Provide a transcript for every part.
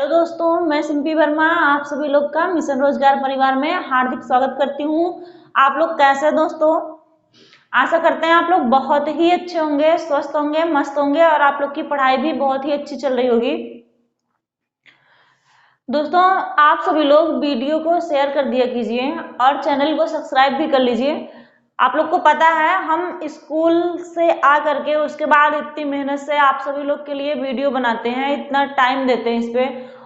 Hello दोस्तों, मैं सिंपी वर्मा आप सभी लोग का मिशन रोजगार परिवार में हार्दिक स्वागत करती हूँ। आप लोग कैसे हैं दोस्तों? आशा करते हैं आप लोग बहुत ही अच्छे होंगे, स्वस्थ होंगे, मस्त होंगे और आप लोग की पढ़ाई भी बहुत ही अच्छी चल रही होगी। दोस्तों, आप सभी लोग वीडियो को शेयर कर दिया कीजिए और चैनल को सब्सक्राइब भी कर लीजिए। आप लोग को पता है हम स्कूल से आ करके उसके बाद इतनी मेहनत से आप सभी लोग के लिए वीडियो बनाते हैं, इतना टाइम देते हैं इस पे,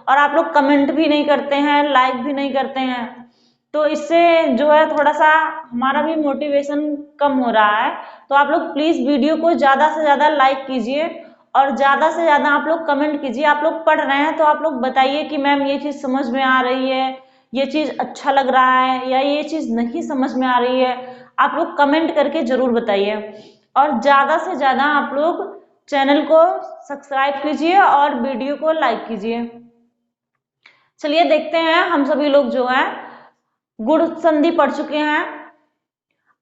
और आप लोग कमेंट भी नहीं करते हैं, लाइक भी नहीं करते हैं। तो इससे जो है थोड़ा सा हमारा भी मोटिवेशन कम हो रहा है। तो आप लोग प्लीज वीडियो को ज्यादा से ज्यादा लाइक कीजिए और ज्यादा से ज्यादा आप लोग कमेंट कीजिए। आप लोग पढ़ रहे हैं तो आप लोग बताइए कि मैम ये चीज समझ में आ रही है, ये चीज अच्छा लग रहा है, या ये चीज नहीं समझ में आ रही है। आप लोग कमेंट करके जरूर बताइए और ज्यादा से ज्यादा आप लोग चैनल को सब्सक्राइब कीजिए और वीडियो को लाइक कीजिए। चलिए देखते हैं, हम सभी लोग जो है गुण संधि पढ़ चुके हैं।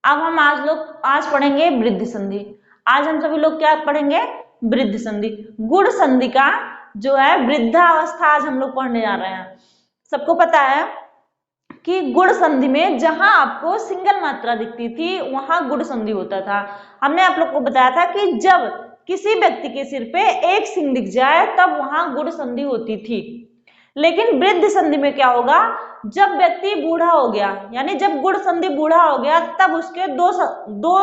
अब हम आज पढ़ेंगे वृद्धि संधि। आज हम सभी लोग क्या पढ़ेंगे? वृद्धि संधि। गुण संधि का जो है वृद्धावस्था आज हम लोग पढ़ने जा रहे हैं। सबको पता है कि गुण संधि में जहां आपको सिंगल मात्रा दिखती थी वहां गुण संधि होता था। हमने आप लोग को बताया था कि जब किसी व्यक्ति के सिर पे एक सिंह दिख जाए तब वहां गुण संधि होती थी। लेकिन वृद्धि संधि में क्या होगा? जब व्यक्ति बूढ़ा हो गया, यानी जब गुण संधि बूढ़ा हो गया तब उसके दो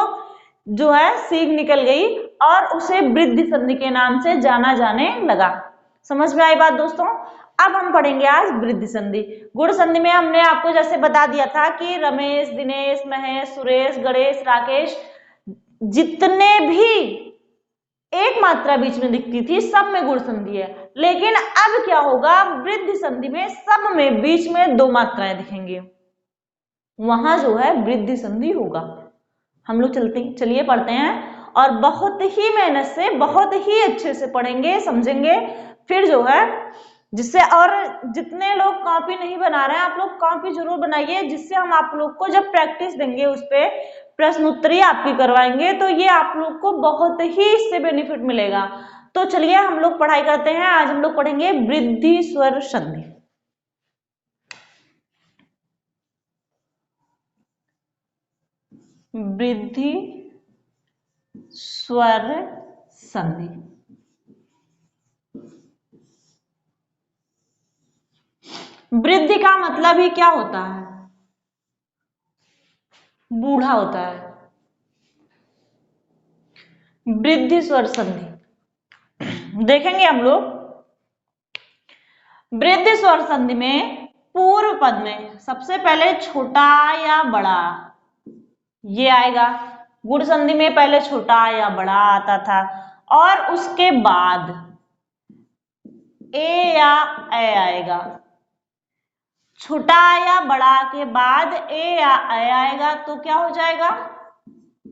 जो है सींग निकल गई और उसे वृद्धि संधि के नाम से जाना जाने लगा। समझ में आई बात दोस्तों? अब हम पढ़ेंगे आज वृद्धि संधि। गुण संधि में हमने आपको जैसे बता दिया था कि रमेश, दिनेश, महेश, सुरेश, गणेश, राकेश, जितने भी एक मात्रा बीच में दिखती थी सब में गुण संधि है। लेकिन अब क्या होगा? वृद्धि संधि में सब में बीच में दो मात्राएं दिखेंगी, वहां जो है वृद्धि संधि होगा। हम लोग चलिए पढ़ते हैं और बहुत ही मेहनत से बहुत ही अच्छे से पढ़ेंगे, समझेंगे। फिर जो है जिससे, और जितने लोग कॉपी नहीं बना रहे हैं आप लोग कॉपी जरूर बनाइए, जिससे हम आप लोग को जब प्रैक्टिस देंगे उस पे प्रश्न उत्तरी आपकी करवाएंगे तो ये आप लोग को बहुत ही इससे बेनिफिट मिलेगा। तो चलिए हम लोग पढ़ाई करते हैं। आज हम लोग पढ़ेंगे वृद्धि स्वर संधि। वृद्धि स्वर संधि। वृद्धि का मतलब ही क्या होता है? बूढ़ा होता है। वृद्धि स्वर संधि देखेंगे हम लोग। वृद्धि स्वर संधि में पूर्व पद में सबसे पहले छोटा या बड़ा ये आएगा। गुण संधि में पहले छोटा या बड़ा आता था और उसके बाद ए या ए आएगा। छोटा या बड़ा के बाद ए या ए आएगा तो क्या हो जाएगा?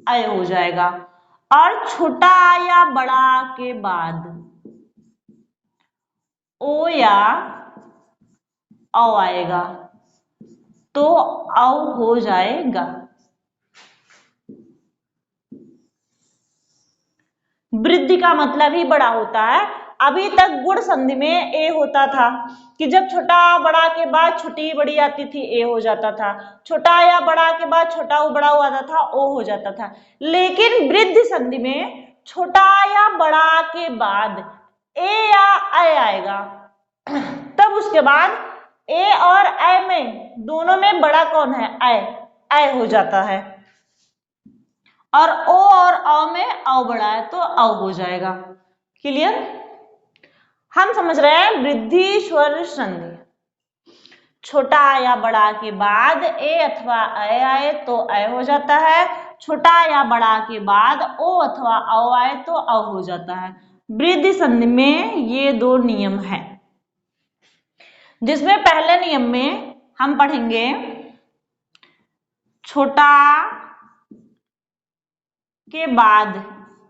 अय हो जाएगा। और छोटा या बड़ा के बाद ओ या औ आएगा तो औ हो जाएगा। वृद्धि का मतलब ही बड़ा होता है। अभी तक गुण संधि में ए होता था कि जब छोटा बड़ा के बाद छोटी बड़ी आती थी ए हो जाता था, छोटा या बड़ा के बाद छोटा बड़ा आता था ओ हो जाता था। लेकिन वृद्धि संधि में छोटा या बड़ा के बाद ए या ए आएगा तब उसके बाद ए और ए में दोनों में बड़ा कौन है? ए हो जाता है। और ओ और औ में औ बड़ा है तो औ हो जाएगा। क्लियर? हम समझ रहे हैं वृद्धि स्वर संधि। छोटा या बड़ा के बाद ए अथवा ए आए तो ए हो जाता है, छोटा या बड़ा के बाद ओ अथवा औ आए तो औ हो जाता है। वृद्धि संधि में ये दो नियम है, जिसमें पहले नियम में हम पढ़ेंगे छोटा के बाद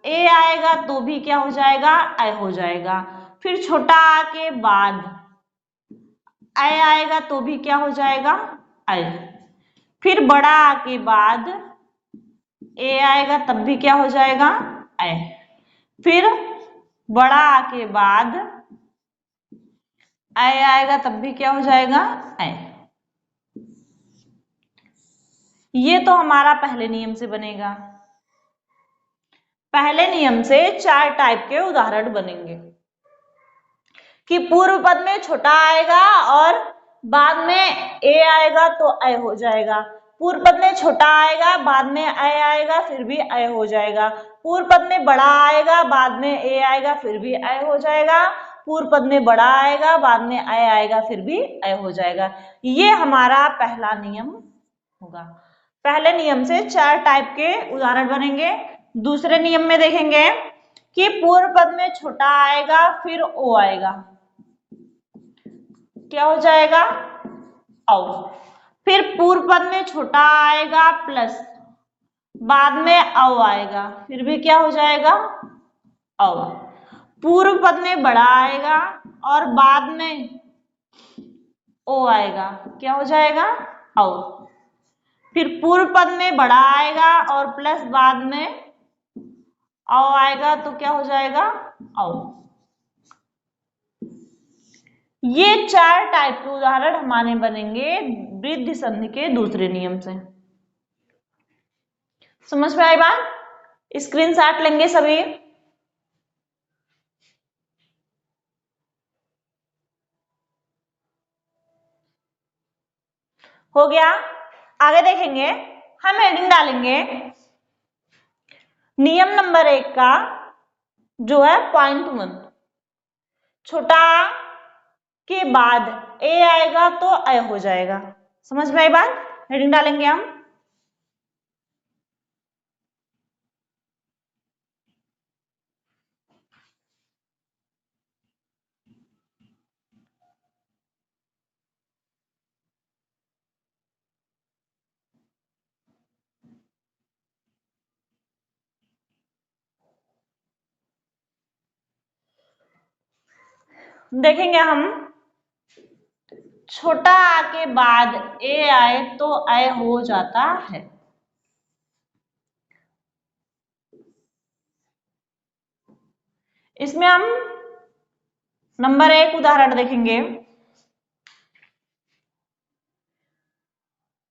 ए आएगा तो भी क्या हो जाएगा? ए हो जाएगा। फिर छोटा के बाद ए आएगा तो भी क्या हो जाएगा? ए। फिर बड़ा के बाद ए आएगा तब भी क्या हो जाएगा? ए। फिर बड़ा के बाद अय आएगा तब भी क्या हो जाएगा, अय। ये तो हमारा पहले नियम से बनेगा। पहले नियम से 4 टाइप के उदाहरण बनेंगे कि पूर्व पद में छोटा आएगा और बाद में ए आएगा तो अय हो जाएगा। पूर्व पद में छोटा आएगा, बाद में अय आएगा, फिर भी अय हो जाएगा। पूर्व पद में बड़ा आएगा, बाद में ए आएगा, फिर भी अय हो जाएगा। पूर्व पद में बड़ा आएगा, बाद में अय आएगा, फिर भी अय हो जाएगा। ये हमारा पहला नियम होगा। पहले नियम से 4 टाइप के उदाहरण बनेंगे। दूसरे नियम में देखेंगे कि पूर्व पद में छोटा आएगा, फिर ओ आएगा, क्या हो जाएगा, औ। फिर पूर्व पद में छोटा आएगा प्लस, बाद में औ आएगा, फिर भी क्या हो जाएगा, औ। पूर्व पद में बड़ा आएगा और बाद में ओ आएगा, क्या हो जाएगा, औ। फिर पूर्व पद में बड़ा आएगा और प्लस बाद में औ आएगा तो क्या हो जाएगा, औ। ये 4 टाइप के उदाहरण हमारे बनेंगे वृद्धि संधि के दूसरे नियम से। समझ में आई बात? स्क्रीनशॉट लेंगे सभी। हो गया? आगे देखेंगे, हम हेडिंग डालेंगे नियम नंबर 1 का जो है पॉइंट 1। छोटा के बाद ए आएगा तो अय हो जाएगा। समझ में आई बात? हेडिंग डालेंगे हम। देखेंगे हम, छोटा आ के बाद ए आए तो अय हो जाता है। इसमें हम नंबर 1 उदाहरण देखेंगे।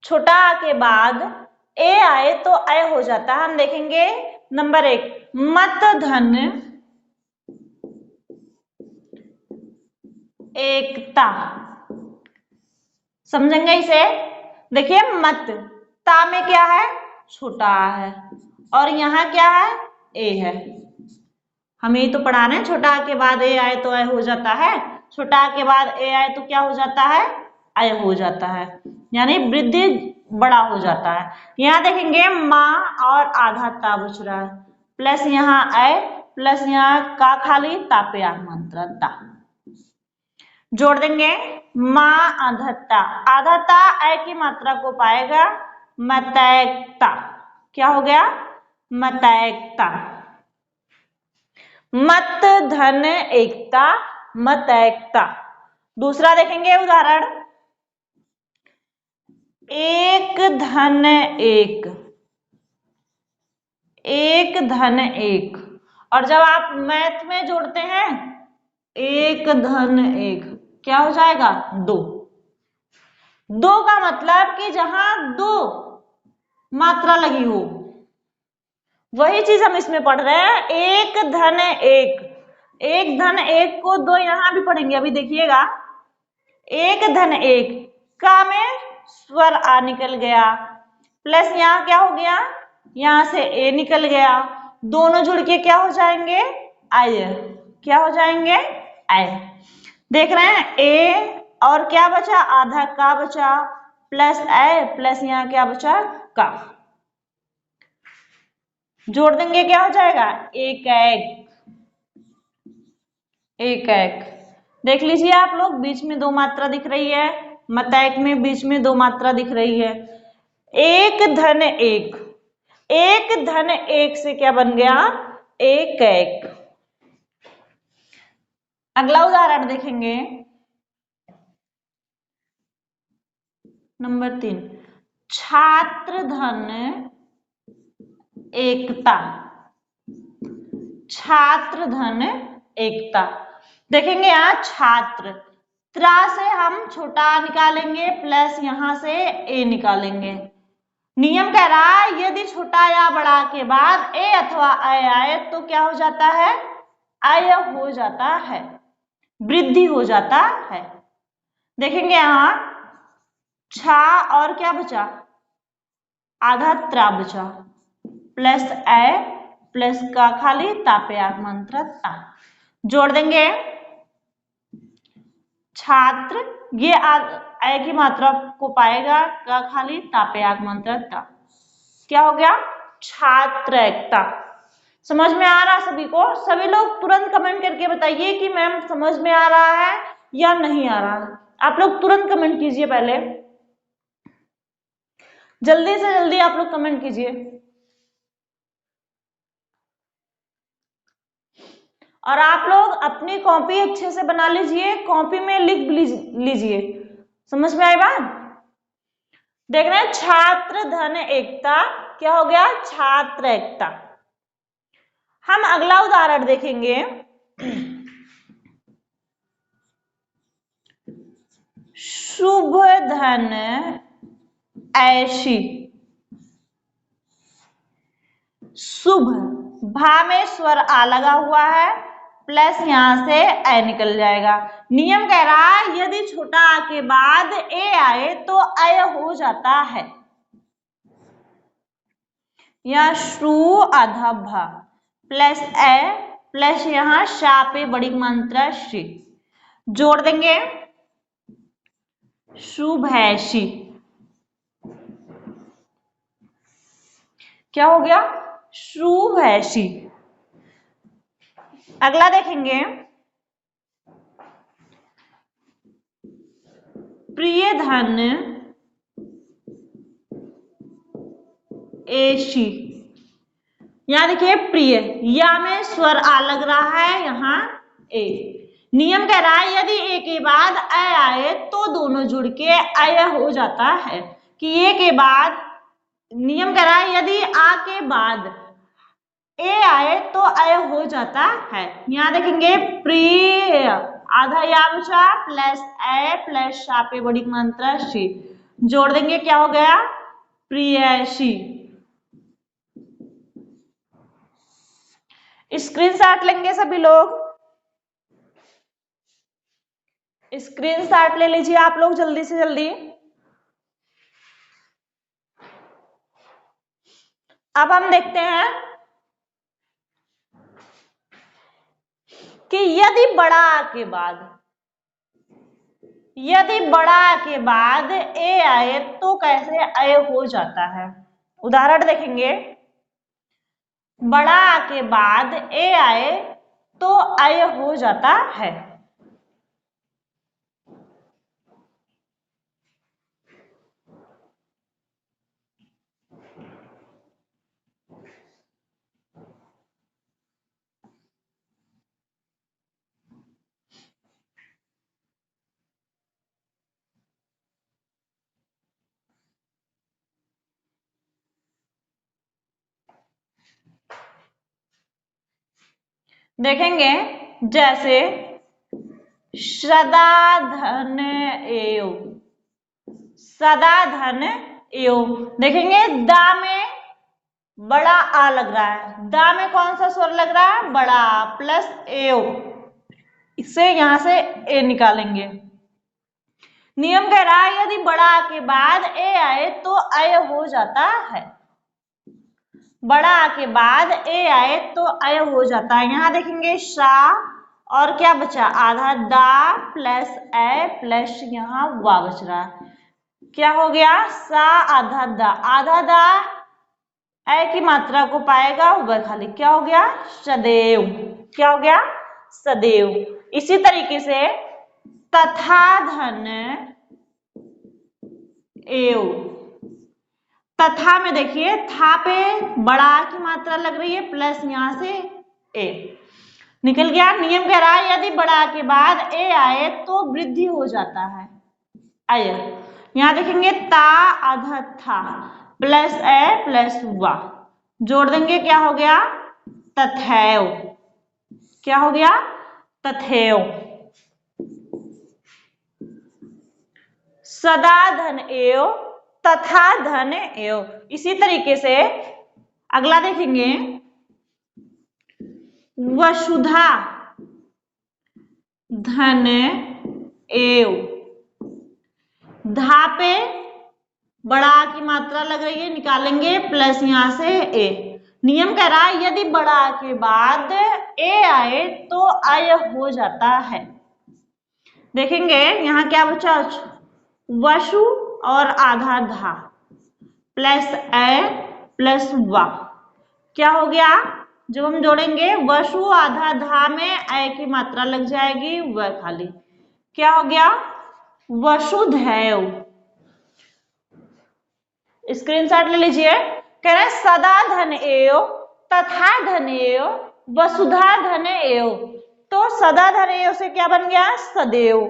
छोटा आ के बाद ए आए तो अय हो जाता है। हम देखेंगे नंबर 1, मत धन एकता। समझेंगे इसे? देखिए, मत ता में क्या है, छोटा है, और यहां क्या है, ए है। हमें तो पढ़ा है, छोटा के बाद ए आए तो अय हो जाता है, छोटा के बाद ए आए तो क्या हो जाता है, अय हो जाता है, यानी वृद्धि बड़ा हो जाता है। यहां देखेंगे माँ और आधा ता बच रहा है, प्लस यहाँ अय, प्लस यहाँ का खाली, ताप्या मात्रा ता जोड़ देंगे। माँ आधता, आधता अय की मात्रा को पाएगा, मतैकता। क्या हो गया, मतैकता। मत धन एकता, मतैकता। दूसरा देखेंगे उदाहरण, एक धन एक, एक धन एक। और जब आप मैथ में जोड़ते हैं एक धन एक, क्या हो जाएगा, 2। 2 का मतलब कि जहां 2 मात्रा लगी हो, वही चीज हम इसमें पढ़ रहे हैं। एक धन एक, एक धन एक को 2 यहां भी पढ़ेंगे, अभी देखिएगा। एक धन एक का में स्वर आ निकल गया, प्लस यहां क्या हो गया, यहां से ए निकल गया, दोनों जुड़ के क्या हो जाएंगे, आय। क्या हो जाएंगे, आय। देख रहे हैं, ए और क्या बचा, आधा का बचा, प्लस आय, प्लस यहां क्या बचा, का। जोड़ देंगे, क्या हो जाएगा, एक एक, एक एक। देख लीजिए आप लोग, बीच में 2 मात्रा दिख रही है, मतैक में बीच में 2 मात्रा दिख रही है। एक धन एक, एक धन एक से क्या बन गया, एक एक। अगला उदाहरण देखेंगे नंबर 3, छात्र धन एकता, छात्र धन एकता। देखेंगे यहां छात्र, त्रा से हम छोटा निकालेंगे प्लस यहां से ए निकालेंगे। नियम कह रहा है यदि छोटा या बड़ा के बाद ए अथवा अय आए तो क्या हो जाता है, अय हो जाता है, वृद्धि हो जाता है। देखेंगे यहां छा और क्या बचा, आधा त्रा बचा, प्लस ए प्लस का खाली तापे आगमंत्र ता, जोड़ देंगे छात्र, ये ए की मात्रा को पाएगा का खाली तापे आगमंत्र ता, क्या हो गया, छात्र एकता। समझ में आ रहा सभी को? सभी लोग तुरंत कमेंट करके बताइए कि मैम समझ में आ रहा है या नहीं आ रहा है। आप लोग तुरंत कमेंट कीजिए, पहले जल्दी से जल्दी आप लोग कमेंट कीजिए। और आप लोग अपनी कॉपी अच्छे से बना लीजिए, कॉपी में लिख लीजिए। समझ में आई बात? देख रहे हैं छात्र धन एकता, क्या हो गया, छात्र एकता। हम अगला उदाहरण देखेंगे। शुभ धन ऐशी, शुभ भा में स्वर आ लगा हुआ है, प्लस यहां से ए निकल जाएगा। नियम कह रहा है यदि छोटा आ के बाद ए आए तो अय हो जाता है। यहां श्रु आधा भा प्लस ए प्लस यहां शा पे बड़ी मात्रा श्री, जोड़ देंगे शुभैषी, क्या हो गया, शुभैषी। अगला देखेंगे प्रिय धन एशी, यहां देखिए प्रिय, या में स्वर आ लग रहा है, यहां ए। नियम कह रहा है यदि ए के बाद अ आए तो दोनों जुड़ के अय हो जाता है, कि ए के बाद, नियम कह रहा है यदि आ के बाद ए आए तो अय हो जाता है। यहां देखेंगे प्रिय आधा या बचा प्लस ए प्लस शा पे बड़ी मात्रा शी, जोड़ देंगे क्या हो गया, प्रियशी। स्क्रीनशॉट लेंगे सभी लोग, स्क्रीनशॉट ले लीजिए आप लोग जल्दी से जल्दी। अब हम देखते हैं कि यदि बड़ा के बाद, यदि बड़ा के बाद ए आए तो कैसे अय हो जाता है। उदाहरण देखेंगे, बड़ा के बाद ए आए तो अय हो जाता है। देखेंगे जैसे सदा धन एव, सदा धन एव, देखेंगे दा में बड़ा आ लग रहा है, दा में कौन सा स्वर लग रहा है, बड़ा, प्लस एव, इससे यहां से ए निकालेंगे। नियम कह रहा है यदि बड़ा के बाद ए आए तो अय हो जाता है, बड़ा के बाद ए आए तो अय हो जाता है। यहां देखेंगे शा और क्या बचा, आधा दा प्लस ए प्लस यहां वा बच रहा है, क्या हो गया, सा आधा दा, आधा दा ए की मात्रा को पाएगा वह खाली, क्या हो गया, सदैव, क्या हो गया, सदैव। इसी तरीके से तथा धन एव, तथा में देखिए था पे बड़ा की मात्रा लग रही है, प्लस यहां से ए निकल गया। नियम कह रहा है यदि बड़ा के बाद ए आए तो वृद्धि हो जाता है, अय। यहां देखेंगे ता आधा था प्लस ए प्लस वा, जोड़ देंगे क्या हो गया, तथैव, क्या हो गया, तथैव। सदा धन एव, तथा धन एव। इसी तरीके से अगला देखेंगे, वसुधा धन एव। धा पे बड़ा की मात्रा लग रही है, निकालेंगे प्लस यहां से ए। नियम कह रहा है यदि बड़ा के बाद ए आए तो अय हो जाता है। देखेंगे यहां क्या बचा, वसु और आधा धा प्लस ए प्लस वा, क्या हो गया, जब हम जोड़ेंगे वसु आधा धा में ए की मात्रा लग जाएगी, वह खाली, क्या हो गया, वसुधैव। स्क्रीनशॉट ले लीजिए। कह रहे सदा धन एव, तथा धन एव, वसुधा धन एव। तो सदा धन एव से क्या बन गया, सदैव।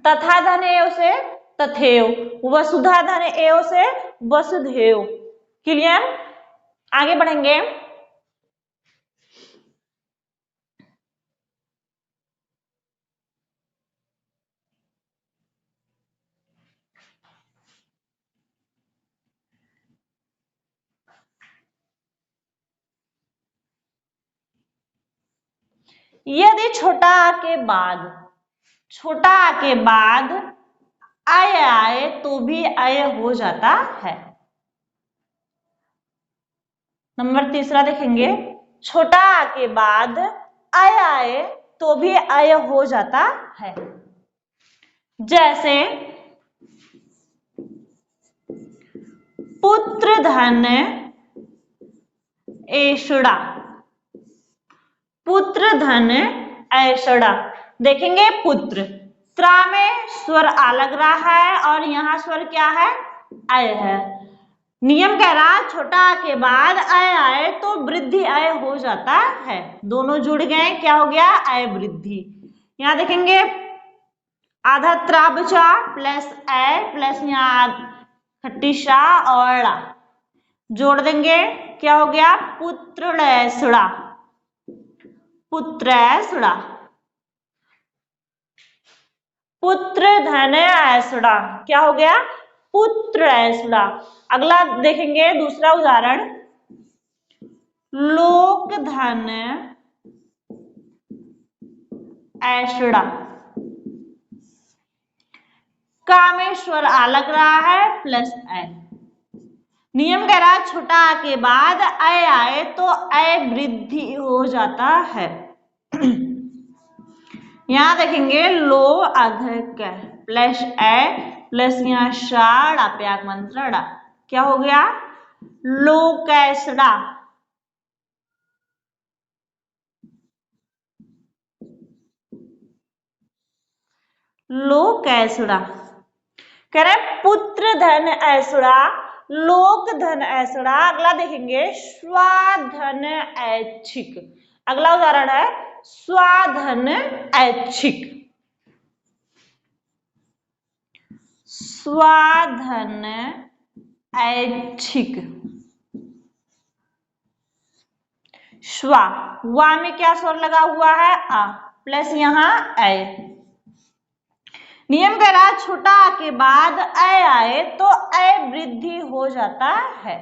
तथा धन एव से तथैव, वसुधा धन एव से वसुधैव। क्लियर, आगे बढ़ेंगे। यदि छोटा आ के बाद अय आए तो भी अय हो जाता है। नंबर तीसरा देखेंगे, छोटा आ के बाद अय आए तो भी अय हो जाता है। जैसे पुत्र धन ऐषणा, पुत्र धन ऐषणा। देखेंगे पुत्र, त्रा में स्वर आ लग रहा है और यहां स्वर क्या है, अय है। नियम कह रहा है छोटा आ के बाद अय आए तो वृद्धि अय हो जाता है। दोनों जुड़ गए, क्या हो गया, अय वृद्धि। यहां देखेंगे आधा त्रा बचा प्लस अय प्लस यहां खट्टी शा और ड़ा, जोड़ देंगे, क्या हो गया, पुत्रैषणा, पुत्रैषणा, पुत्र धन ऐषणा, क्या हो गया, पुत्रैषणा। अगला देखेंगे दूसरा उदाहरण, लोक धन ऐषणा। कामेश्वर आ लग रहा है प्लस अय। नियम कह रहा है छोटा आ के बाद अय आए तो अय वृद्धि हो जाता है। यहां देखेंगे लो अधक प्लस अय प्लस यहां शाड़ अप्याक मंत्रणा, क्या हो गया, लोकैषणा, लोकैषणा। कह रहे पुत्र धन ऐषणा, लोक धन ऐषणा। अगला देखेंगे स्वाधन ऐच्छिक। अगला उदाहरण है स्वाधन ऐच्छिक, स्वाधन ऐच्छिक। स्वा, वा में क्या स्वर लगा हुआ है, आ प्लस यहां अय। नियम कह रहा है छोटा आ के बाद अय आए तो अय वृद्धि हो जाता है।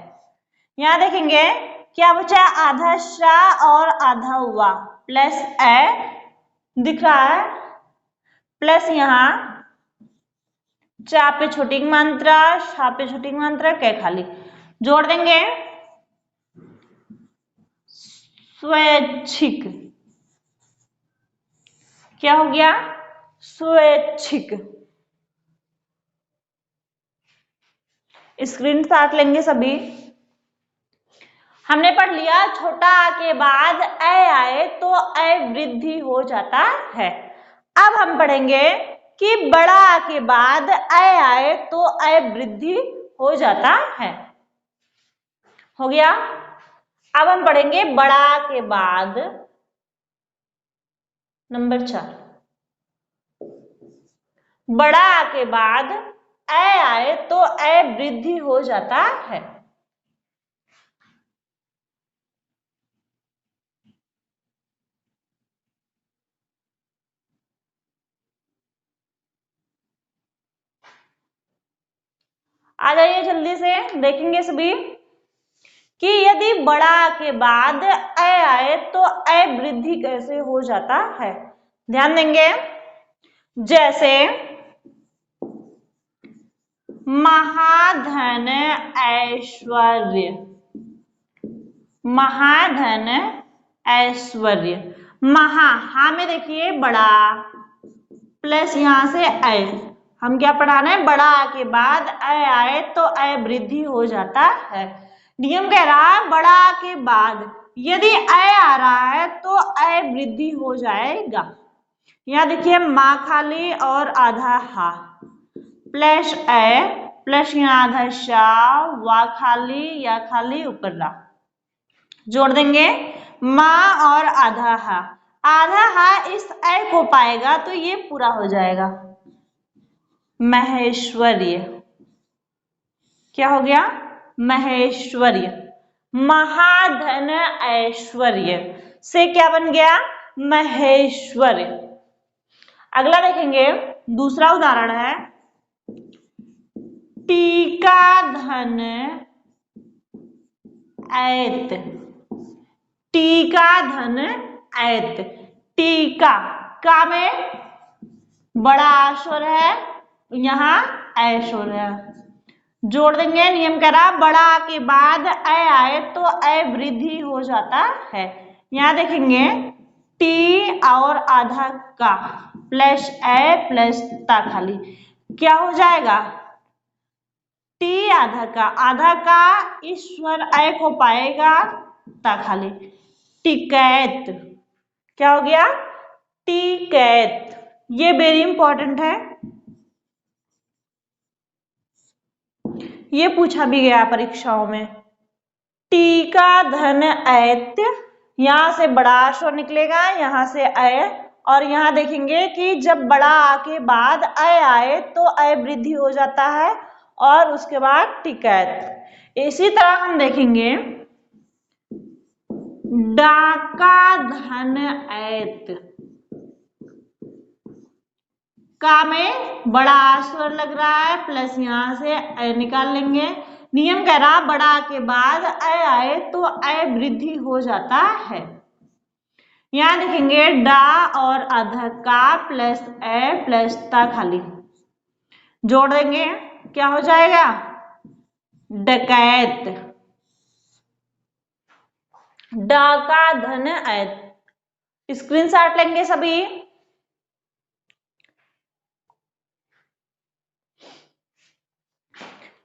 यहां देखेंगे क्या बचा, आधा शा और आधा वा प्लस अय दिख रहा है, प्लस यहां चा पे छोटी मात्रा, शा पे छोटी मात्रा, कै खाली, जोड़ देंगे स्वैच्छिक, क्या हो गया, स्वैच्छिक। स्क्रीनशॉट लेंगे सभी। हमने पढ़ लिया छोटा आ के बाद अय आए तो अय वृद्धि हो जाता है। अब हम पढ़ेंगे कि बड़ा आ के बाद अय आए तो अय वृद्धि हो जाता है। हो गया। अब हम पढ़ेंगे बड़ा आ के बाद नंबर 4, बड़ा आ के बाद अय आए तो अय वृद्धि हो जाता है। आ जाइए जल्दी से, देखेंगे सभी कि यदि बड़ा के बाद अ आए तो अ वृद्धि कैसे हो जाता है। ध्यान देंगे, जैसे महाधन ऐश्वर्य, महाधन ऐश्वर्य, हा में देखिए बड़ा प्लस यहां से अ, हम क्या पढ़ाना है, बड़ा के बाद अ आए तो अ वृद्धि हो जाता है। नियम कह रहा है बड़ा के बाद यदि अ आ रहा है तो अ वृद्धि हो जाएगा। यहां देखिए माँ खाली और आधा हा प्लस अ प्लस यहाँ आधा शा वा खाली या खाली ऊपर ला, जोड़ देंगे माँ और आधा हा इस अ को पाएगा तो ये पूरा हो जाएगा महेश्वर्य। क्या हो गया, महेश्वर्य। महाधन ऐश्वर्य से क्या बन गया, महेश्वर्य। अगला देखेंगे, दूसरा उदाहरण है टीका धन ऐत, टीका धन ऐत। टीका का में बड़ा स्वर है, यहाँ ऐ स्वर है, जोड़ देंगे। नियम कह रहा बड़ा के बाद अ आए तो अ वृद्धि हो जाता है। यहाँ देखेंगे टी और आधा का प्लस अ प्लस ता खाली क्या हो जाएगा, टी आधा का इस स्वर अ को पाएगा ता खाली टिकैत। क्या हो गया, टिकैत। ये वेरी इंपॉर्टेंट है, ये पूछा भी गया परीक्षाओं में। टीका धन ऐत, यहां से बड़ा स्वर निकलेगा, यहां से अ, और यहां देखेंगे कि जब बड़ा आ के बाद अ आए तो अ वृद्धि हो जाता है और उसके बाद टिकैत। इसी तरह हम देखेंगे डाका धन ऐत, का में बड़ा स्वर लग रहा है प्लस यहां से अ निकाल लेंगे। नियम कह रहा बड़ा के बाद अ आए तो अ वृद्धि हो जाता है। यहां देखेंगे डा और आधा का प्लस अ प्लस ता खाली जोड़ देंगे, क्या हो जाएगा, डकैत। डाका धन ऐत। स्क्रीनशॉट लेंगे सभी।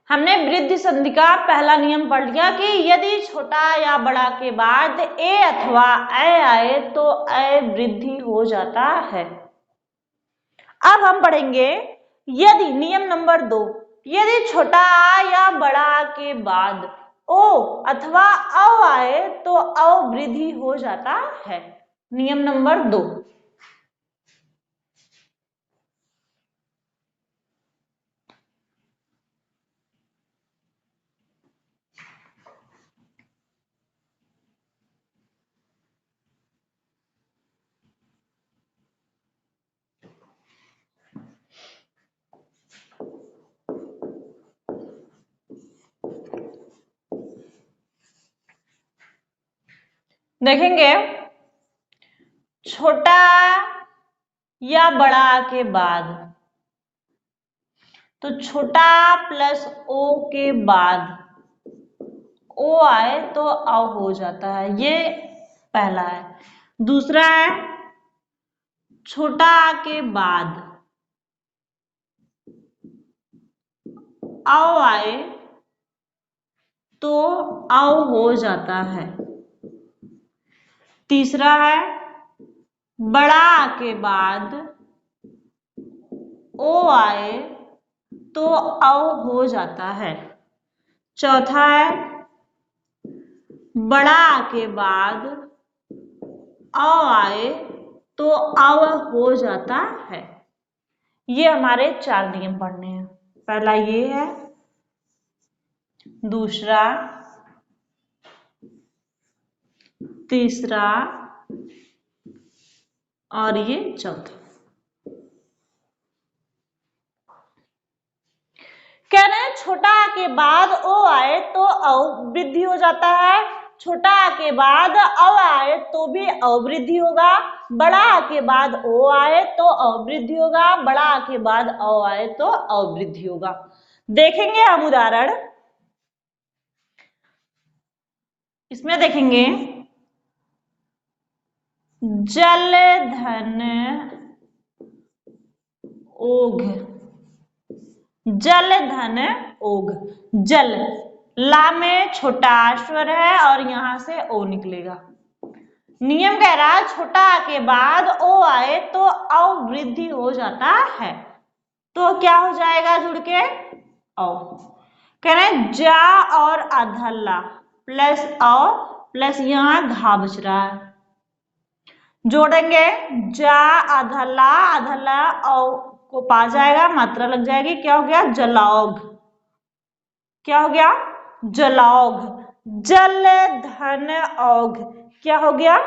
हमने वृद्धि संधि का पहला नियम पढ़ लिया कि यदि छोटा या बड़ा के बाद ए अथवा अ आए तो अ वृद्धि हो जाता है। अब हम पढ़ेंगे यदि नियम नंबर 2, यदि छोटा आ या बड़ा के बाद ओ अथवा औ आए तो औ वृद्धि हो जाता है। नियम नंबर 2, देखेंगे छोटा या बड़ा के बाद, तो छोटा प्लस ओ के बाद ओ आए तो औ हो जाता है, ये पहला है। दूसरा है छोटा आ के बाद औ आए तो औ हो जाता है। तीसरा है बड़ा के बाद ओ आए तो औ हो जाता है। चौथा है बड़ा के बाद औ आए तो औ हो जाता है। ये हमारे 4 नियम पढ़ने हैं। पहला ये है, दूसरा, तीसरा और ये चौथा। कह रहे हैं छोटा आ के बाद ओ आए तो अवृद्धि हो जाता है, छोटा आ के बाद अ आए तो भी अवृद्धि होगा, बड़ा आ के बाद ओ आए तो अवृद्धि होगा, बड़ा आ के बाद अ आए तो अवृद्धि होगा। देखेंगे हम उदाहरण, इसमें देखेंगे जल धन ओघ, जल धन ओघ, जल ला में छोटा स्वर है और यहां से ओ निकलेगा। नियम कह रहा है छोटा आ के बाद ओ आए तो अवृद्धि हो जाता है, तो क्या हो जाएगा जुड़ के औ। कह रहे हैं जा और अधल्ला प्लस औ प्लस यहां घा बच रहा है, जोड़ेंगे जा अधल्ला, अधल्ला औ को पा जाएगा, मात्रा लग जाएगी, क्या हो गया जलौघ, क्या हो गया जलौघ, जल धन औघ, क्या हो गया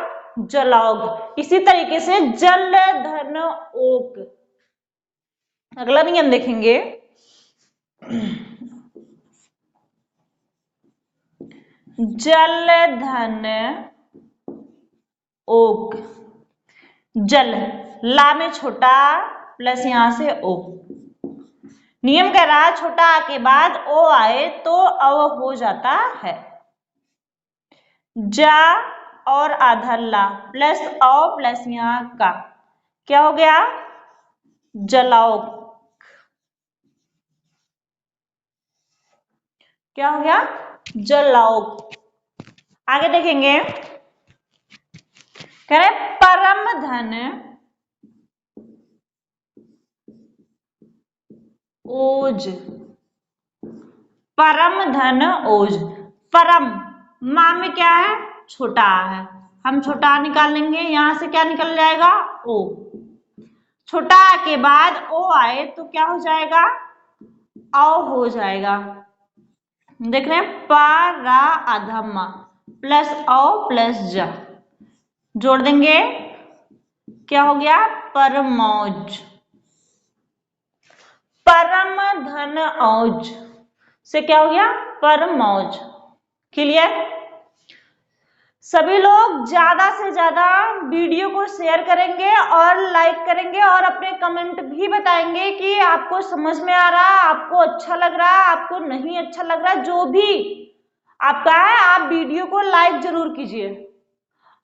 जलौघ। इसी तरीके से जल धन ओक। अगला नियम देखेंगे, जल धन ओक, जल ला में छोटा प्लस यहां से ओ। नियम कह रहा है छोटा आ के बाद ओ आए तो अव हो जाता है, जा और आधल्ला प्लस औ प्लस यहां का, क्या हो गया जलौघ, क्या हो गया जलौघ। आगे देखेंगे, कह रहे परम धन ओज, परम धन ओज, परम मां में क्या है छोटा आ है, हम छोटा आ निकाल लेंगे, यहां से क्या निकल जाएगा ओ, छोटा आ के बाद ओ आए तो क्या हो जाएगा औ हो जाएगा। देख रहे हैं परा अधमा प्लस औ प्लस जा, जोड़ देंगे क्या हो गया परमौज, परम धन औज से क्या हो गया परमौज। क्लियर। सभी लोग ज्यादा से ज्यादा वीडियो को शेयर करेंगे और लाइक करेंगे और अपने कमेंट भी बताएंगे कि आपको समझ में आ रहा है, आपको अच्छा लग रहा है, आपको नहीं अच्छा लग रहा है, जो भी आपका है आप वीडियो को लाइक जरूर कीजिए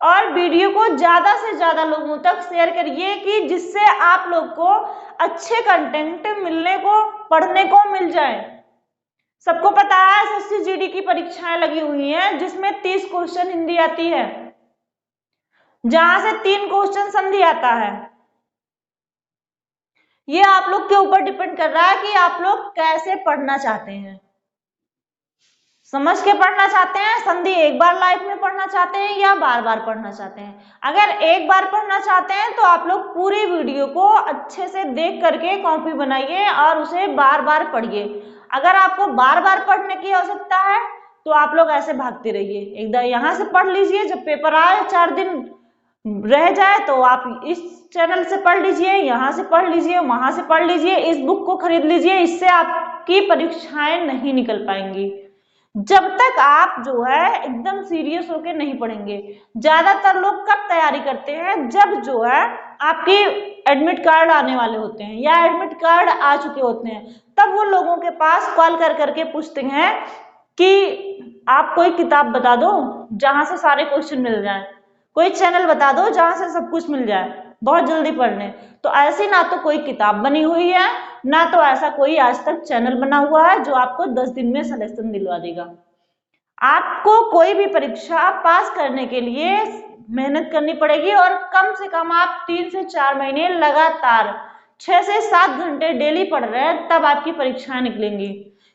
और वीडियो को ज्यादा से ज्यादा लोगों तक शेयर करिए कि जिससे आप लोग को अच्छे कंटेंट मिलने को पढ़ने को मिल जाए। सबको पता है एसएससी जीडी की परीक्षाएं लगी हुई हैं जिसमें 30 क्वेश्चन हिंदी आती है, जहां से 3 क्वेश्चन संधि आता है। ये आप लोग के ऊपर डिपेंड कर रहा है कि आप लोग कैसे पढ़ना चाहते हैं, समझ के पढ़ना चाहते हैं, संधि एक बार लाइफ में पढ़ना चाहते हैं या बार बार पढ़ना चाहते हैं। अगर एक बार पढ़ना चाहते हैं तो आप लोग पूरी वीडियो को अच्छे से देख करके कॉपी बनाइए और उसे बार बार पढ़िए। अगर आपको बार बार पढ़ने की आवश्यकता है तो आप लोग ऐसे भागते रहिए, एकदम यहाँ से पढ़ लीजिए, जब पेपर आए 4 दिन रह जाए तो आप इस चैनल से पढ़ लीजिए, यहाँ से पढ़ लीजिए, वहां से पढ़ लीजिए, इस बुक को खरीद लीजिए, इससे आपकी परीक्षाएं नहीं निकल पाएंगी जब तक आप जो है एकदम सीरियस होके नहीं पढ़ेंगे। ज्यादातर लोग कब तैयारी करते हैं जब जो है आपकी एडमिट कार्ड आने वाले होते हैं या एडमिट कार्ड आ चुके होते हैं, तब वो लोगों के पास कॉल कर करके पूछते हैं कि आप कोई किताब बता दो जहां से सारे क्वेश्चन मिल जाए, कोई चैनल बता दो जहां से सब कुछ मिल जाए, बहुत जल्दी पढ़ने। तो ऐसी ना तो कोई किताब बनी हुई है, ना तो ऐसा कोई आज तक चैनल बना हुआ है जो आपको 10 दिन में सिलेक्शन दिलवा देगा। आपको कोई भी परीक्षा पास करने के लिए मेहनत करनी पड़ेगी और कम से कम आप 3 से 4 महीने लगातार 6 से 7 घंटे डेली पढ़ रहे हैं, तब आपकी परीक्षाएं निकलेंगी।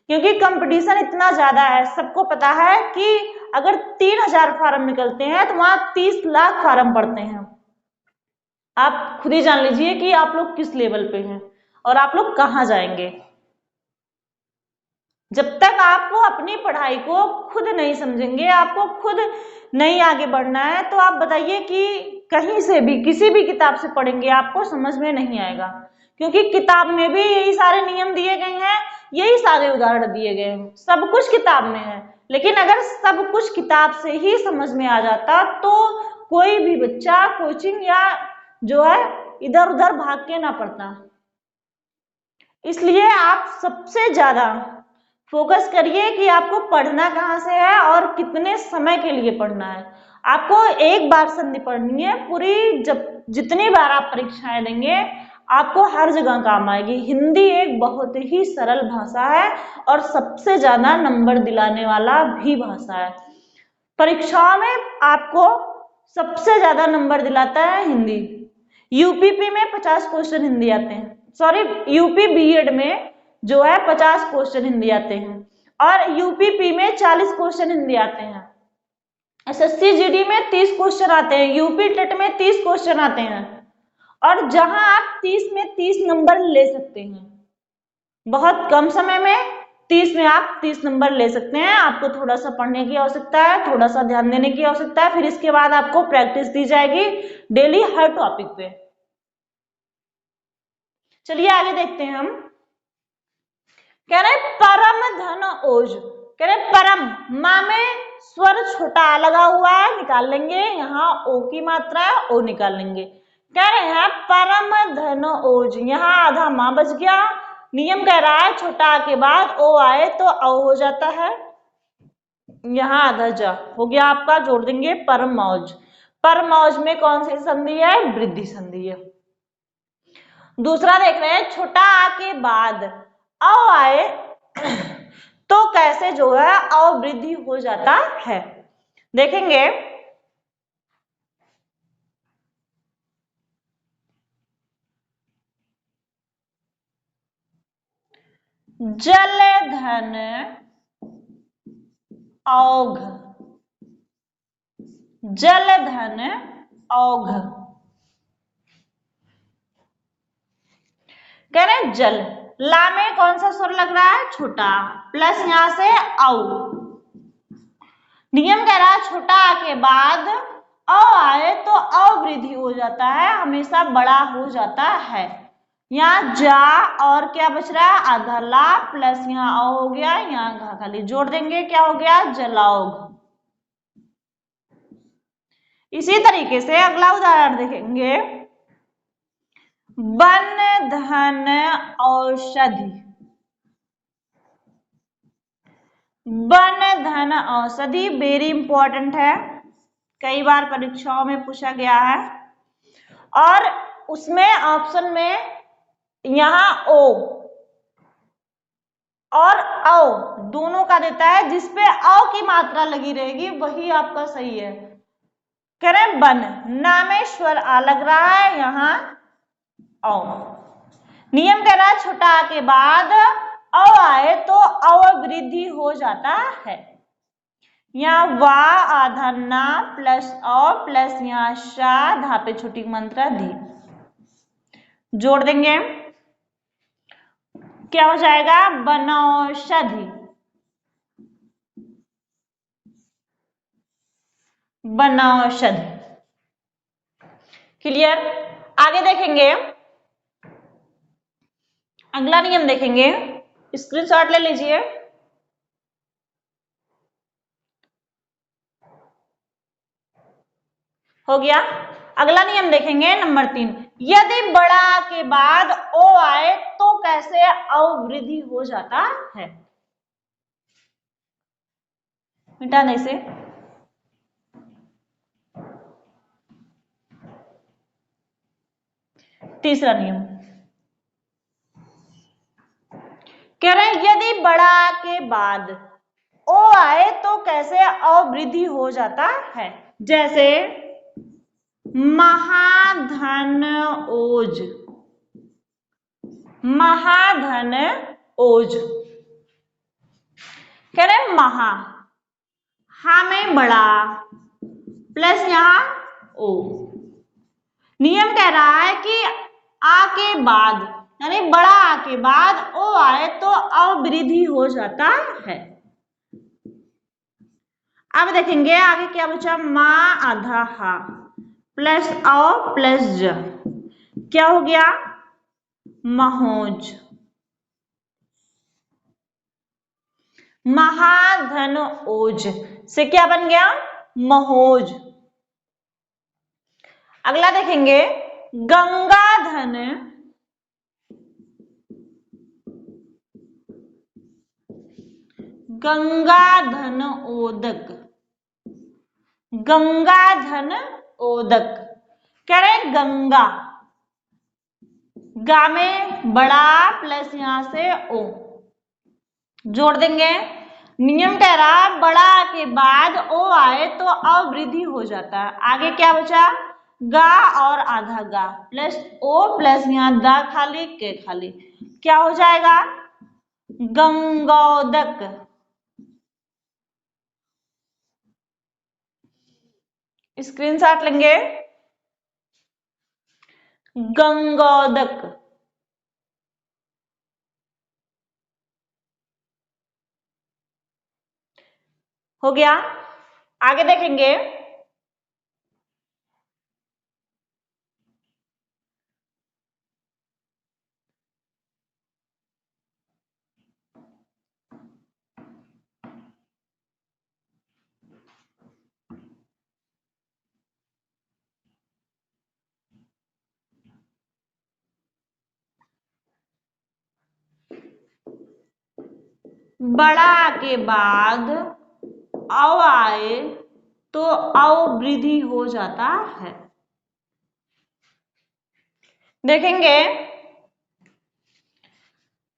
क्योंकि कंपटीशन इतना ज्यादा है, सबको पता है कि अगर 3000 फार्म निकलते हैं तो वहां 30 लाख फार्म पड़ते हैं। आप खुद ही जान लीजिए कि आप लोग किस लेवल पे हैं और आप लोग कहां जाएंगे। जब तक आप अपनी पढ़ाई को खुद नहीं समझेंगे, आपको खुद नहीं आगे बढ़ना है, तो आप बताइए कि कहीं से भी किसी भी किताब से पढ़ेंगे आपको समझ में नहीं आएगा। क्योंकि किताब में भी यही सारे नियम दिए गए हैं, यही सारे उदाहरण दिए गए हैं, सब कुछ किताब में है। लेकिन अगर सब कुछ किताब से ही समझ में आ जाता तो कोई भी बच्चा कोचिंग या जो है इधर उधर भाग के ना पड़ता। इसलिए आप सबसे ज्यादा फोकस करिए कि आपको पढ़ना कहाँ से है और कितने समय के लिए पढ़ना है। आपको एक बार संधि पढ़नी है पूरी, जब जितनी बार आप परीक्षाएं देंगे आपको हर जगह काम आएगी। हिंदी एक बहुत ही सरल भाषा है और सबसे ज्यादा नंबर दिलाने वाला भी भाषा है। परीक्षाओं में आपको सबसे ज्यादा नंबर दिलाता है हिंदी। यूपीपी में 50 क्वेश्चन हिंदी आते हैं, सॉरी यूपी बीएड में जो है 50 क्वेश्चन हिंदी आते हैं और यूपीपी में 40 क्वेश्चन हिंदी आते हैं। एसएससी जीडी में 30 क्वेश्चन आते हैं, यूपी टेट में 30 क्वेश्चन आते हैं और जहां आप 30 में 30 नंबर ले सकते हैं, बहुत कम समय में 30 में आप 30 नंबर ले सकते हैं। आपको थोड़ा सा पढ़ने की आवश्यकता है, थोड़ा सा ध्यान देने की आवश्यकता है, फिर इसके बाद आपको प्रैक्टिस दी जाएगी डेली हर टॉपिक पे। चलिए आगे देखते हैं हम। कह रहे परम धन ओज, कह रहे परम, माँ में स्वर छोटा आ लगा हुआ है, निकाल लेंगे, यहाँ ओ की मात्रा है, ओ निकाल लेंगे। कह रहे हैं परम धन ओज, यहाँ आधा माँ बच गया। नियम कह रहा है छोटा आ के बाद ओ आए तो औ हो जाता है, यहाँ आधा जा हो गया आपका, जोड़ देंगे परम मौज। परम मौज में कौन सी संधि है? वृद्धि संधि है। दूसरा देख रहे हैं छोटा आ के बाद औ आए तो कैसे जो है अवृद्धि हो जाता है, देखेंगे। जलधन औघ, जलधन औघ, कह रहे जल, ला में कौन सा स्वर लग रहा है? छोटा, प्लस यहां से औ। नियम कह रहा है छोटा आ के बाद औ आए तो अवृद्धि हो जाता है, हमेशा बड़ा हो जाता है। यहाँ जा और क्या बच रहा है? आधा ला, प्लस यहाँ औ हो गया, यहाँ घा खाली जोड़ देंगे, क्या हो गया? जलौघ। इसी तरीके से अगला उदाहरण देखेंगे। वन धन औषधि, वन धन औषधि वेरी इंपॉर्टेंट है, कई बार परीक्षाओं में पूछा गया है और उसमें ऑप्शन में यहाँ ओ और औ दोनों का देता है, जिसपे औ की मात्रा लगी रहेगी वही आपका सही है। कह रहे वन, नामेश्वर आ लग रहा है, यहाँ औ। नियम कह रहा है छोटा आ के बाद औ आए तो अवृद्धि हो जाता है। यहाँ वा आधा ना प्लस औ प्लस यहाँ शा धापे छोटी मात्रा धी, जोड़ देंगे, क्या हो जाएगा? वनौषधि, वनौषधि। क्लियर? आगे देखेंगे, अगला नियम देखेंगे, स्क्रीनशॉट ले लीजिए। हो गया। अगला नियम देखेंगे नंबर 3, यदि बड़ा के बाद ओ आए तो कैसे अवृद्धि हो जाता है? मिटाने से तीसरा नियम कह रहे हैं यदि बड़ा के बाद ओ आए तो कैसे अवृद्धि हो जाता है? जैसे महाधन ओज, महाधन ओज, कह रहे हैं महा, हा में बड़ा प्लस यहां ओ। नियम कह रहा है कि आ के बाद यानी बड़ा आ के बाद ओ आए तो अवृद्धि हो जाता है। अब देखेंगे आगे क्या बचा, माँ आधा हा प्लस औ प्लस ज, क्या हो गया? महोज। महाधन ओज से क्या बन गया? महोज। अगला देखेंगे गंगाधन गंगाधन ओदक। गंगाधन ओदक कह रहे गंगा, गा में बड़ा प्लस यहां से ओ जोड़ देंगे। नियम कह रहा बड़ा के बाद ओ आए तो अवृद्धि हो जाता है। आगे क्या बचा? गा और आधा गा प्लस ओ प्लस यहां दा खाली के खाली, क्या हो जाएगा? गंगोदक। स्क्रीनशॉट लेंगे। गंगोदक। हो गया। आगे देखेंगे बड़ा के बाद अव आए तो अवृद्धि हो जाता है। देखेंगे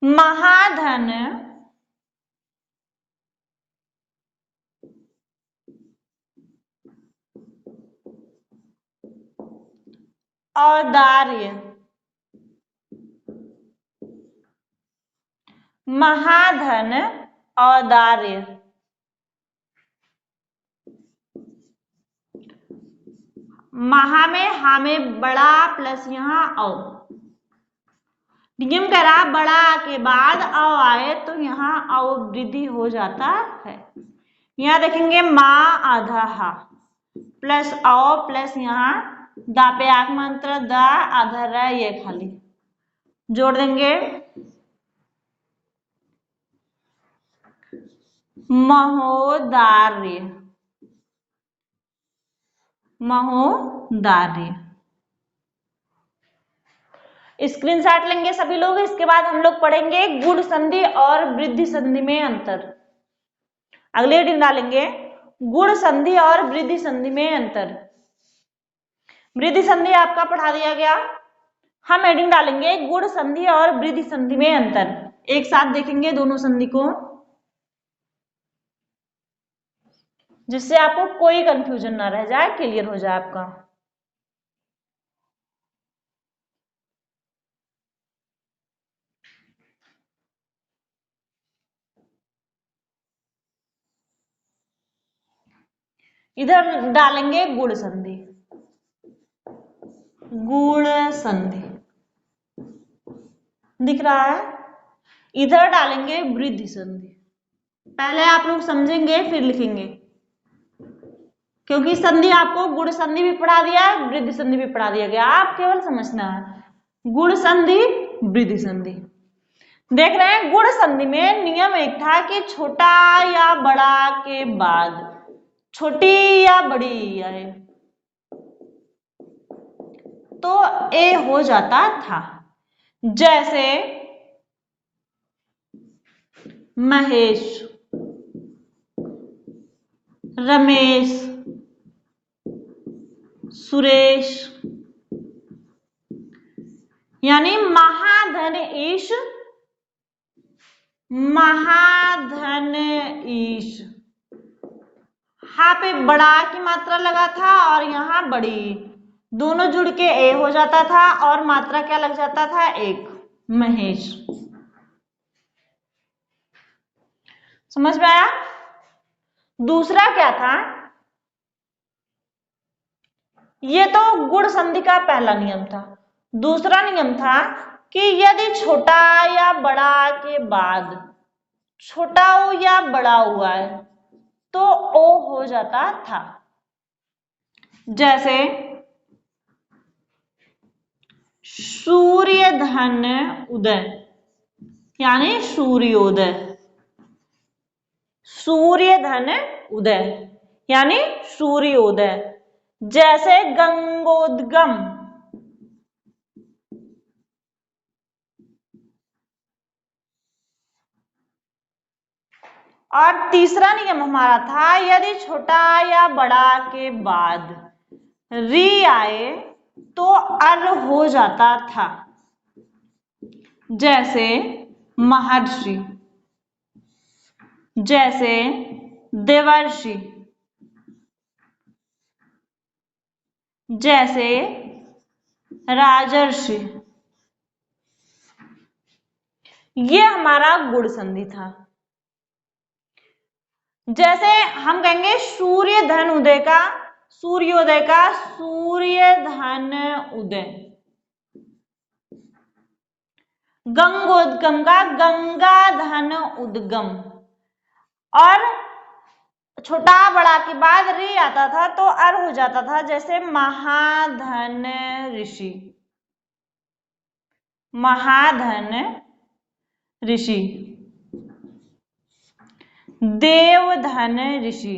महाधन औदार्य। महाधन औदार्य। महा में हा में बड़ा प्लस यहां औ। नियम कह रहा बड़ा के बाद अ आए तो यहाँ अवृद्धि हो जाता है। यहां देखेंगे माँ आधा हा प्लस औ प्लस यहाँ दा पे आग मंत्र दा आधा र ये खाली जोड़ देंगे। महोदार्य। महोदार्य। स्क्रीनशॉट लेंगे सभी लोग। इसके बाद हम लोग पढ़ेंगे गुण संधि और वृद्धि संधि में अंतर। अगले हेडिंग डालेंगे गुण संधि और वृद्धि संधि में अंतर। वृद्धि संधि आपका पढ़ा दिया गया। हम हेडिंग डालेंगे गुण संधि और वृद्धि संधि में अंतर। एक साथ देखेंगे दोनों संधि को, जिससे आपको कोई कंफ्यूजन ना रह जाए, क्लियर हो जाए आपका। इधर डालेंगे गुण संधि। गुण संधि दिख रहा है। इधर डालेंगे वृद्धि संधि। पहले आप लोग समझेंगे फिर लिखेंगे, क्योंकि संधि आपको गुण संधि भी पढ़ा दिया है, वृद्धि संधि भी पढ़ा दिया गया, आप केवल समझना है। गुण संधि वृद्धि संधि देख रहे हैं। गुण संधि में नियम एक था कि छोटा या बड़ा के बाद छोटी या बड़ी आए तो ए हो जाता था। जैसे महेश, रमेश, सुरेश, यानी महाधन ईश, महाधन ईश। हा पे बड़ा की मात्रा लगा था और यहां बड़ी, दोनों जुड़ के ए हो जाता था और मात्रा क्या लग जाता था? एक। महेश। समझ में आया? दूसरा क्या था? ये तो गुण संधि का पहला नियम था। दूसरा नियम था कि यदि छोटा या बड़ा के बाद छोटा हो या बड़ा हुआ है तो ओ हो जाता था। जैसे सूर्य धन उदय यानी सूर्योदय। सूर्य धन उदय यानी सूर्योदय। जैसे गंगोद्गम। और तीसरा नियम हमारा था, यदि छोटा या बड़ा के बाद री आए तो अर हो जाता था। जैसे महर्षि, जैसे देवर्षि, जैसे राजर्षि। ये हमारा गुण संधि था। जैसे हम कहेंगे सूर्य धन उदय का सूर्योदय का सूर्य धन उदय, गंगोद्गम का गंगा धन उद्गम। और छोटा बड़ा के बाद री आता था तो अर हो जाता था। जैसे महाधन ऋषि, महाधन ऋषि, देवधन ऋषि।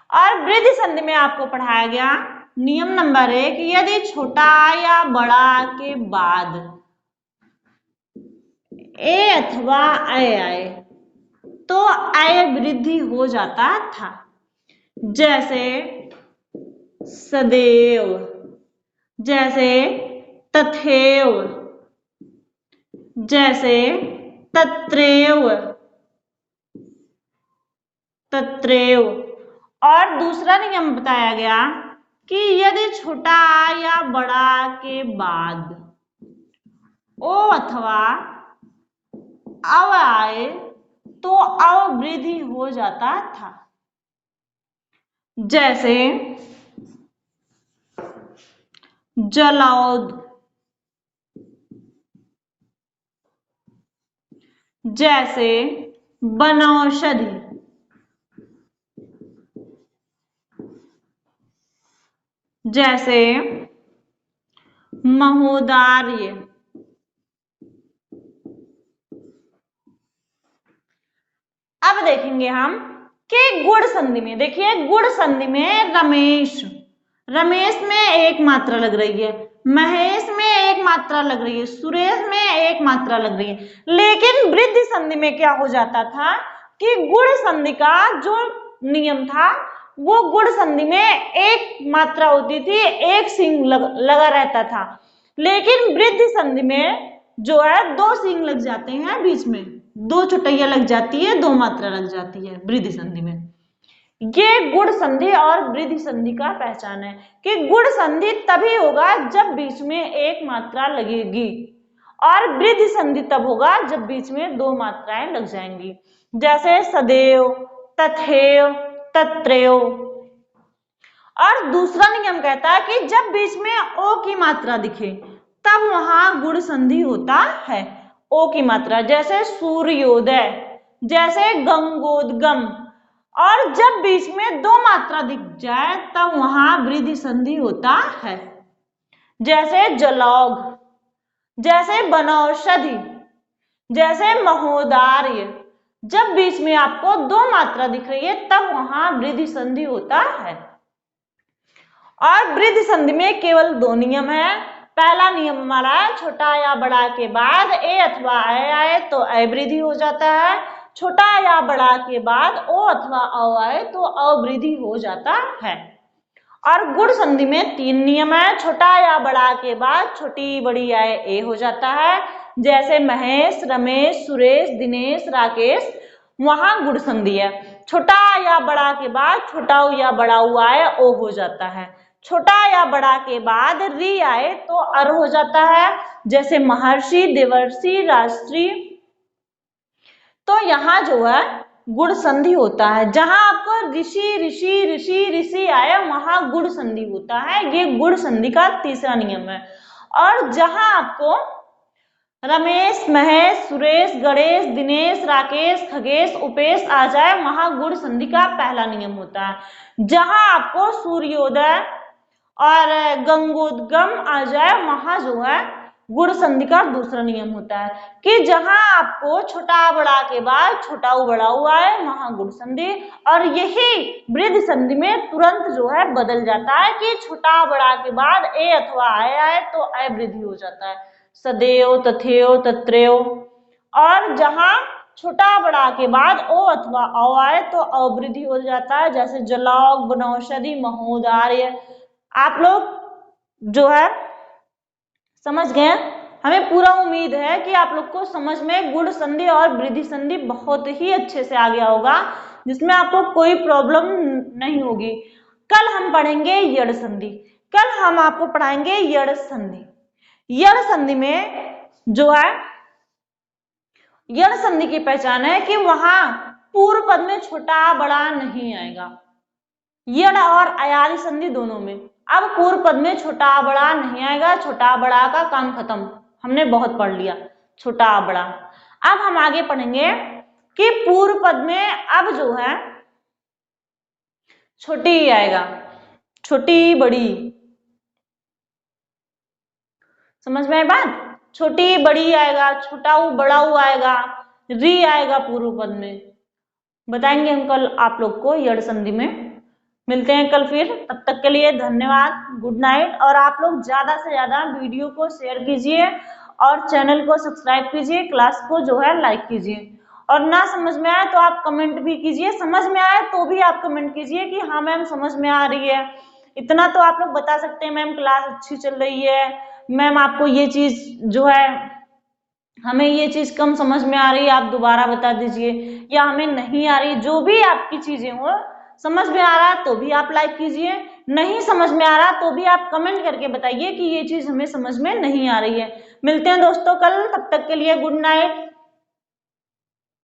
और वृद्धि संधि में आपको पढ़ाया गया नियम नंबर 1, यदि छोटा या बड़ा के बाद ए अथवा अय आए तो अय वृद्धि हो जाता था। जैसे सदैव, जैसे तथैव, जैसे तत्रैव, तत्रैव। और दूसरा नियम बताया गया कि यदि छोटा या बड़ा के बाद ओ अथवा अव आए तो अव वृद्धि हो जाता था। जैसे जलौध, जैसे बनौषधि, जैसे महोदार्य। अब देखेंगे हम कि गुण संधि में, देखिए गुण संधि में रमेश, रमेश में एक मात्रा लग रही है, महेश में एक मात्रा लग रही है, सुरेश में एक मात्रा लग रही है। लेकिन वृद्धि संधि में क्या हो जाता था कि गुण संधि का जो नियम था वो गुण संधि में एक मात्रा होती थी, एक सिंह लगा रहता था। लेकिन वृद्धि संधि में जो है दो सिंह लग जाते हैं, बीच में दो चुटैया लग जाती है, दो मात्रा लग जाती है वृद्धि संधि में। ये गुण संधि और वृद्धि संधि का पहचान है कि गुण संधि तभी होगा जब बीच में एक मात्रा लगेगी और वृद्धि संधि तब होगा जब बीच में दो मात्राएं लग जाएंगी। जैसे सदैव, तथैव, तत्रैव। और दूसरा नियम कहता है कि जब बीच में ओ की मात्रा दिखे तब वहां गुण संधि होता है, ओ की मात्रा। जैसे सूर्योदय, जैसे गंगोद्गम। और जब बीच में दो मात्रा दिख जाए तब वहां वृद्धि संधि होता है। जैसे जलौघ, जैसे बनौषधि, जैसे महोदार्य। जब बीच में आपको दो मात्रा दिख रही है तब वहां वृद्धि संधि होता है। और वृद्धि संधि में केवल दो नियम है। पहला नियम हमारा है, छोटा या बड़ा के बाद ए अथवा अय आए तो अय वृद्धि हो जाता है। छोटा या बड़ा के बाद ओ अथवा अव आए तो अवृद्धि हो जाता है। और गुण संधि में तीन नियम है। छोटा या बड़ा के बाद छोटी बड़ी आए ए हो जाता है। जैसे महेश, रमेश, सुरेश, दिनेश, राकेश, वहां गुण संधि है। छोटा या बड़ा के बाद छोटा या बड़ा हुआ आए ओ हो जाता है। छोटा या बड़ा के बाद री आए तो अर हो जाता है। जैसे महर्षि, देवर्षि, राजश्री। तो यहाँ जो है गुण संधि होता है। जहां आपको ऋषि, ऋषि, ऋषि, ऋषि आए वहां गुण संधि होता है। ये गुण संधि का तीसरा नियम है। और जहां आपको रमेश, महेश, सुरेश, गणेश, दिनेश, राकेश, खगेश, उपेश आ जाए, वहां गुण संधि का पहला नियम होता है। जहां आपको सूर्योदय और गंगोदगम आ जाए, वहां जो है गुण संधि का दूसरा नियम होता है कि जहां आपको छोटा बड़ा के बाद छोटा उ बड़ा हुआ है, वहां गुण संधि। और यही वृद्धि संधि में तुरंत जो है बदल जाता है कि छोटा बड़ा के बाद ए अथवा आए तो अवृद्धि हो जाता है, सदैव, तथैव, तत्रैव। और जहां छोटा बड़ा के बाद ओ अथवा औ आए तो अवृद्धि हो जाता है, जैसे जलौक, वनौषधि, महोदार्य। आप लोग जो है समझ गए। हमें पूरा उम्मीद है कि आप लोग को समझ में गुण संधि और वृद्धि संधि बहुत ही अच्छे से आ गया होगा, जिसमें आपको कोई प्रॉब्लम नहीं होगी। कल हम पढ़ेंगे यड़ संधि। कल हम आपको पढ़ाएंगे यड़ संधि। यड़ संधि में जो है यड़ संधि की पहचान है कि वहां पूर्व पद में छोटा बड़ा नहीं आएगा, यड़ और अयादि संधि दोनों में। अब पूर्व पद में छोटा बड़ा नहीं आएगा, छोटा बड़ा का काम खत्म, हमने बहुत पढ़ लिया छोटा बड़ा। अब हम आगे पढ़ेंगे कि पूर्व पद में अब जो है छोटी आएगा, छोटी बड़ी। समझ में आई बात? छोटी बड़ी आएगा, छोटा उ बड़ा उ आएगा, री आएगा पूर्व पद में। बताएंगे हम कल आप लोग को यड़ संधि में। मिलते हैं कल फिर, तब तक के लिए धन्यवाद, गुड नाइट। और आप लोग ज्यादा से ज्यादा वीडियो को शेयर कीजिए और चैनल को सब्सक्राइब कीजिए, क्लास को जो है लाइक कीजिए। और ना समझ में आए तो आप कमेंट भी कीजिए, समझ में आए तो भी आप कमेंट कीजिए कि हाँ मैम समझ में आ रही है। इतना तो आप लोग बता सकते हैं मैम क्लास अच्छी चल रही है, मैम आपको ये चीज जो है, हमें ये चीज कम समझ में आ रही है, आप दोबारा बता दीजिए, या हमें नहीं आ रही, जो भी आपकी चीजें हो। समझ में आ रहा तो भी आप लाइक कीजिए, नहीं समझ में आ रहा तो भी आप कमेंट करके बताइए कि ये चीज हमें समझ में नहीं आ रही है। मिलते हैं दोस्तों कल, तब तक के लिए गुड नाइट।